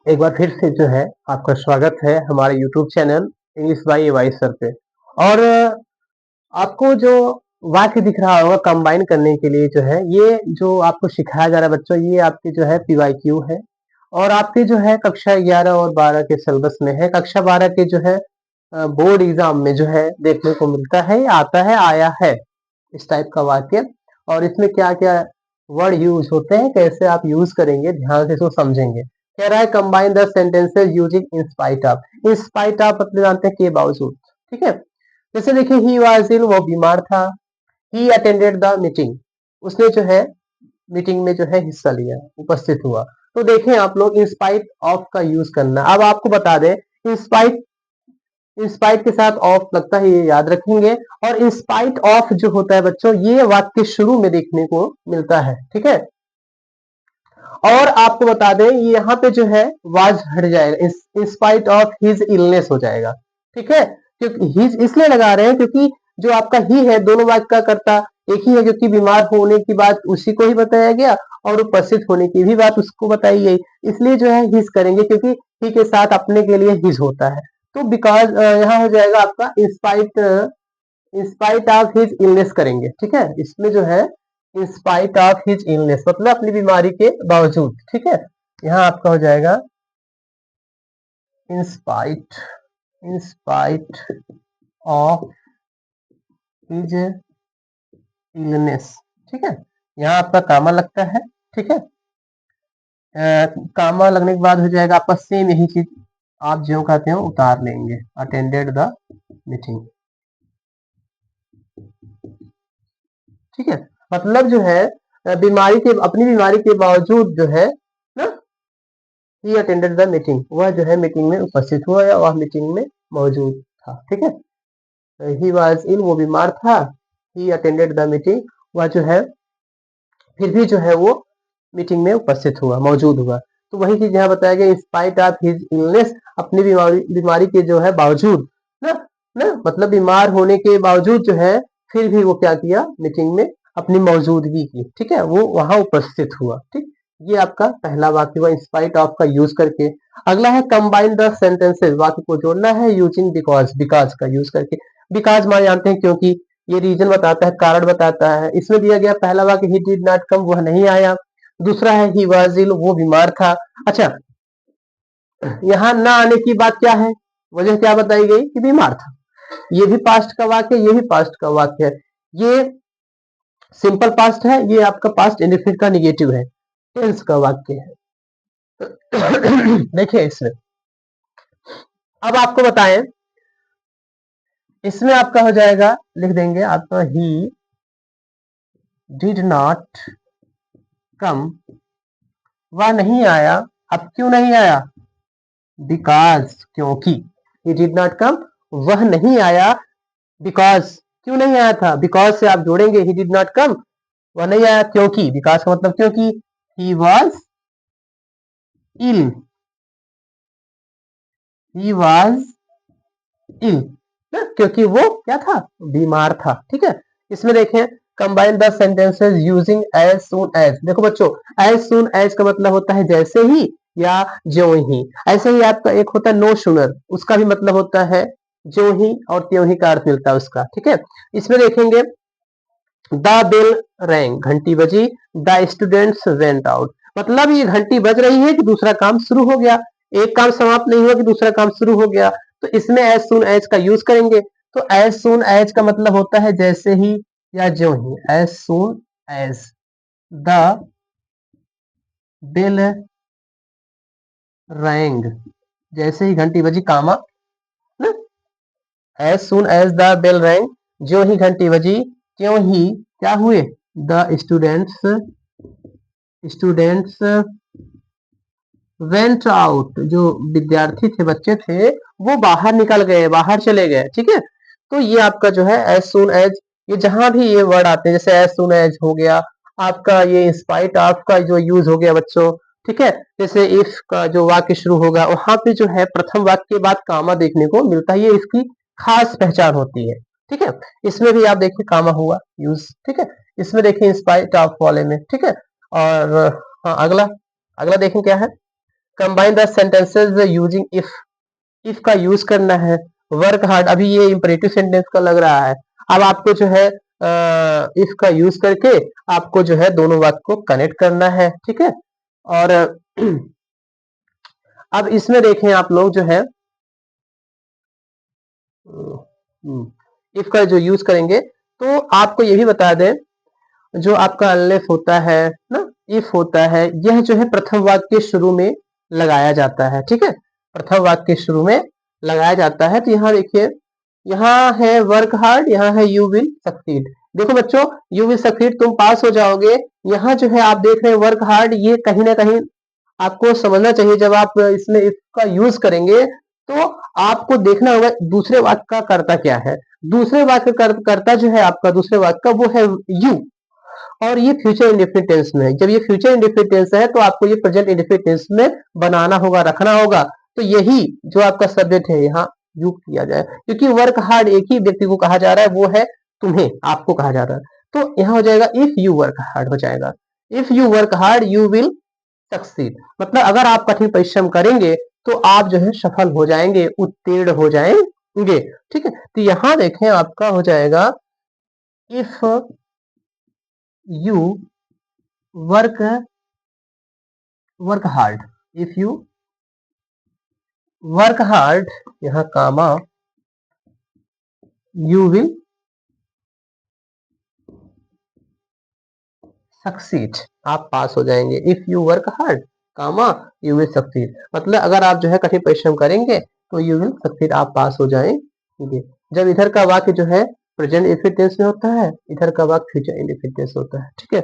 एक बार फिर से जो है आपका स्वागत है हमारे YouTube channel English by AY sir पे। और आपको जो वाक्य दिख रहा होगा कंबाइन करने के लिए जो है, ये जो आपको सिखाया जा रहा है बच्चों, ये आपके जो है पीवाईक्यू है और आपके जो है कक्षा 11 और 12 के सिलेबस में है। कक्षा 12 के जो है बोर्ड एग्जाम में जो है देखने को मिलता है, आता है, आया है इस टाइप का वाक्य। और इसमें क्या क्या वर्ड यूज होते हैं, कैसे आप यूज करेंगे, ध्यान से इसको समझेंगे। कह रहा है combine the sentences using in spite of. In spite of मतलब जानते हैं के बावजूद, ठीक है। जैसे देखिए ही वाज इल, वो बीमार था। ही अटेंडेड द मीटिंग, उसने जो है मीटिंग में जो है हिस्सा लिया, उपस्थित हुआ। तो देखें आप लोग इन स्पाइट ऑफ का यूज करना। अब आपको बता दें इन स्पाइट के साथ ऑफ लगता है, ये याद रखेंगे। और इन स्पाइट ऑफ जो होता है बच्चों, ये वाक्य शुरू में देखने को मिलता है, ठीक है। और आपको बता दें यहाँ पे जो है वाज हट जाएगा, in spite of his illness हो जाएगा, ठीक है। क्योंकि हिज इसलिए लगा रहे हैं क्योंकि जो आपका ही है, दोनों वाक्य का कर्ता एक ही है, क्योंकि बीमार होने की बात उसी को ही बताया गया और उपस्थित होने की भी बात उसको बताई गई, इसलिए जो है हिज करेंगे, क्योंकि ही के साथ अपने के लिए हिज होता है। तो बिकॉज यहाँ हो जाएगा आपका इंस्पाइट ऑफ हिज इलनेस करेंगे, ठीक है। इसमें जो है इंस्पाइट ऑफ हिज इलनेस मतलब अपनी बीमारी के बावजूद, ठीक है। यहाँ आपका हो जाएगा in spite in spite of his illness, ठीक है। यहाँ आपका कामा लगता है, ठीक है। कामा लगने के बाद हो जाएगा आपका सेम यही चीज आप जो कहते हो उतार लेंगे, अटेंडेड द मीटिंग, ठीक है। मतलब जो है बीमारी के अपनी बीमारी के बावजूद जो है ना, ही अटेंडेड द मीटिंग, वह जो है मीटिंग में उपस्थित हुआ या वह मीटिंग में मौजूद था, ठीक है। ही वाज इल, वो बीमार था। ही अटेंडेड द मीटिंग, वह जो है फिर भी जो है वो मीटिंग में उपस्थित हुआ, मौजूद हुआ। तो वही चीज यहाँ बताया गया, स्पाइट ऑफ हिज इलनेस, अपनी बीमारी के जो है बावजूद ना ना मतलब बीमार होने के बावजूद जो है फिर भी वो क्या किया, मीटिंग में अपनी मौजूदगी की, ठीक है, वो वहां उपस्थित हुआ, ठीक। ये आपका पहला वाक्य हुआ स्पाइट ऑफ का यूज करके। अगला है कंबाइन द सेंटेंसेस, वाक्य को जोड़ना है यूजिंग बिकॉज, बिकॉज का यूज करके। बिकॉज मान जानते हैं क्योंकि, ये रीजन बताता है, कारण बताता है। इसमें दिया गया पहला वाक्य ही डिड नॉट कम, वह नहीं आया। दूसरा है ही वाज इल, वो बीमार था। अच्छा, यहाँ ना आने की बात क्या है, वजह क्या बताई गई कि बीमार था। ये भी पास्ट का वाक्य, ये भी पास्ट का वाक्य है। ये सिंपल पास्ट है, ये आपका पास्ट इंडेफिनिट का निगेटिव है, टेंस का वाक्य है। देखिए इसमें अब आपको बताएं, इसमें आपका हो जाएगा, लिख देंगे आपका ही डिड नॉट कम, वह नहीं आया। अब क्यों नहीं आया, बिकॉज, क्योंकि। ही डिड नॉट कम, वह नहीं आया, बिकॉज, क्यों नहीं आया था, बिकॉज से आप जोड़ेंगे ही डिड नॉट कम, वह नहीं आया क्योंकि, बिकॉज का मतलब क्योंकि, he was ill, he was ill, क्योंकि वो क्या था, बीमार था, ठीक है। इसमें देखें combine the sentences using as soon as. देखो बच्चों, एज सून एज का मतलब होता है जैसे ही या ज्यों ही। ऐसे ही आपका एक होता है नो सूनर, उसका भी मतलब होता है ज्यों ही और त्यों ही का अर्थ मिलता है उसका, ठीक है। इसमें देखेंगे द बेल रैंग, घंटी बजी। द स्टूडेंट्स वेंट आउट, मतलब ये घंटी बज रही है कि दूसरा काम शुरू हो गया, एक काम समाप्त नहीं हुआ कि दूसरा काम शुरू हो गया। तो इसमें एज सुन एज का यूज करेंगे। तो एज सुन एज का मतलब होता है जैसे ही या ज्यों ही। As soon as the bell rang, जैसे ही घंटी बजी, कामा ना, as soon as the bell rang, ज्यों ही घंटी बजी, त्यों ही क्या हुए, द स्टूडेंट्स वेंट आउट, जो विद्यार्थी थे, बच्चे थे, वो बाहर निकल गए, बाहर चले गए, ठीक है। तो ये आपका जो है एज सुन एज, ये जहां भी ये वर्ड आते हैं, जैसे एज सुन एज हो गया आपका, ये इंस्पाइट ऑफ का जो यूज हो गया बच्चों, ठीक है। जैसे इफ का जो वाक्य शुरू होगा, वहां पे जो है प्रथम वाक्य के बाद कामा देखने को मिलता है, ये इसकी खास पहचान होती है, ठीक है। इसमें भी आप देखिए कामा हुआ यूज, ठीक है। इसमें देखिए इंस्पाइट ऑफ वाले में, ठीक है। और हाँ, अगला अगला देखें क्या है, combine the sentences using if का यूज करना है। वर्क हार्ड, अभी ये इंपरेटिव सेंटेंस का लग रहा है। अब आपको जो है इफ का यूज करके आपको जो है दोनों बात को कनेक्ट करना है, ठीक है। और अब इसमें देखें आप लोग जो है इफ का जो यूज करेंगे तो आपको ये भी बता दें, जो आपका अनलेस होता है ना, इफ होता है, यह जो है प्रथम वाक्य के शुरू में लगाया जाता है, ठीक है। प्रथम वाक्य के शुरू में लगाया जाता है। तो यहाँ देखिए, यहाँ है वर्क हार्ड, यहाँ है यू विल सक्सीड। देखो बच्चों, यू विल सक्सीड, तुम पास हो जाओगे। यहाँ जो है आप देख रहे हैं वर्क हार्ड, ये कहीं ना कहीं आपको समझना चाहिए। जब आप इसमें इसका यूज करेंगे तो आपको देखना होगा दूसरे वाक्य का कर्ता क्या है। दूसरे वाक्य कर्ता जो है आपका दूसरे वाक्य का, वो है यू, और ये फ्यूचर इंडेफिनिट टेंस में है। जब ये फ्यूचर इंडेफिनिट टेंस है तो आपको ये प्रेजेंट इंडेफिनिट टेंस में बनाना होगा, रखना होगा। तो यही जो आपका सब्जेक्ट है यहाँ यू किया जाए, क्योंकि वर्क हार्ड एक ही व्यक्ति को कहा जा रहा है, वो है तुम्हें, आपको कहा जा रहा है। तो यहाँ हो जाएगा इफ यू वर्क हार्ड हो जाएगा। If you work hard you will succeed, मतलब अगर आप कठिन परिश्रम करेंगे तो आप जो है सफल हो जाएंगे, उत्तीर्ण हो जाएंगे, ठीक है। तो यहाँ देखें आपका हो जाएगा if you work work hard, if you work hard, यहाँ कामा, यू विल सक्सीड, आप पास हो जाएंगे। If you work hard comma you will succeed, मतलब अगर आप जो है कठिन परिश्रम करेंगे तो यू विल सक्सीड, आप पास हो जाएंगे। जब इधर का वाक्य जो है प्रेजेंट इंडेफिनिट टेंस में होता है, इधर का वाक्य फ्यूचर इंडेफिनिट टेंस होता है, ठीक है।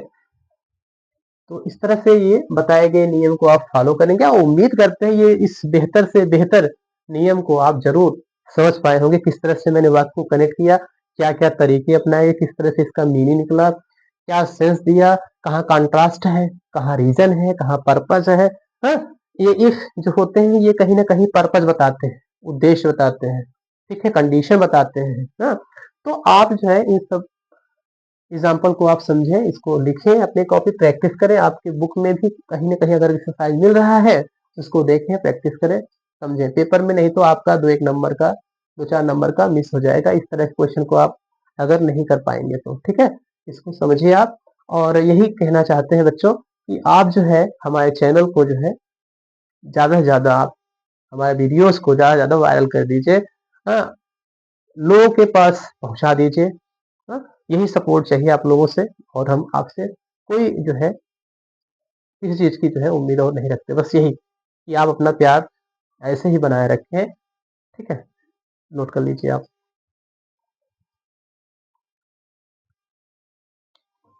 तो इस तरह से ये बताए गए नियम को आप फॉलो करेंगे और उम्मीद करते हैं ये इस बेहतर से बेहतर नियम को आप जरूर समझ पाए होंगे। किस तरह से मैंने वाक्य को कनेक्ट किया, क्या क्या तरीके अपनाए, किस तरह से इसका मीनिंग निकला, क्या सेंस दिया, कहाँ कंट्रास्ट है, कहाँ रीजन है, कहाँ पर्पज है। हाँ, ये इफ जो होते हैं ये कहीं ना कहीं पर्पज बताते हैं, उद्देश्य बताते हैं, ठीक है, कंडीशन बताते हैं। हाँ, तो आप जो है इन सब एग्जाम्पल को आप समझें, इसको लिखें, अपने कॉपी प्रैक्टिस करें। आपके बुक में भी कहीं ना कहीं अगर एक्सरसाइज मिल रहा है तो इसको देखें, प्रैक्टिस करें, समझें। पेपर में नहीं तो आपका 2-1 नंबर का, 2-4 नंबर का मिस हो जाएगा इस तरह के क्वेश्चन को आप अगर नहीं कर पाएंगे तो, ठीक है। इसको समझिए आप। और यही कहना चाहते हैं बच्चों कि आप जो है हमारे चैनल को जो है ज्यादा से ज्यादा आप हमारे वीडियोस को ज्यादा से ज्यादा वायरल कर दीजिए, हाँ, लोगों के पास पहुंचा दीजिए। हाँ, यही सपोर्ट चाहिए आप लोगों से, और हम आपसे कोई जो है किसी चीज की जो है उम्मीद और नहीं रखते, बस यही कि आप अपना प्यार ऐसे ही बनाए रखें, ठीक है। नोट कर लीजिए आप।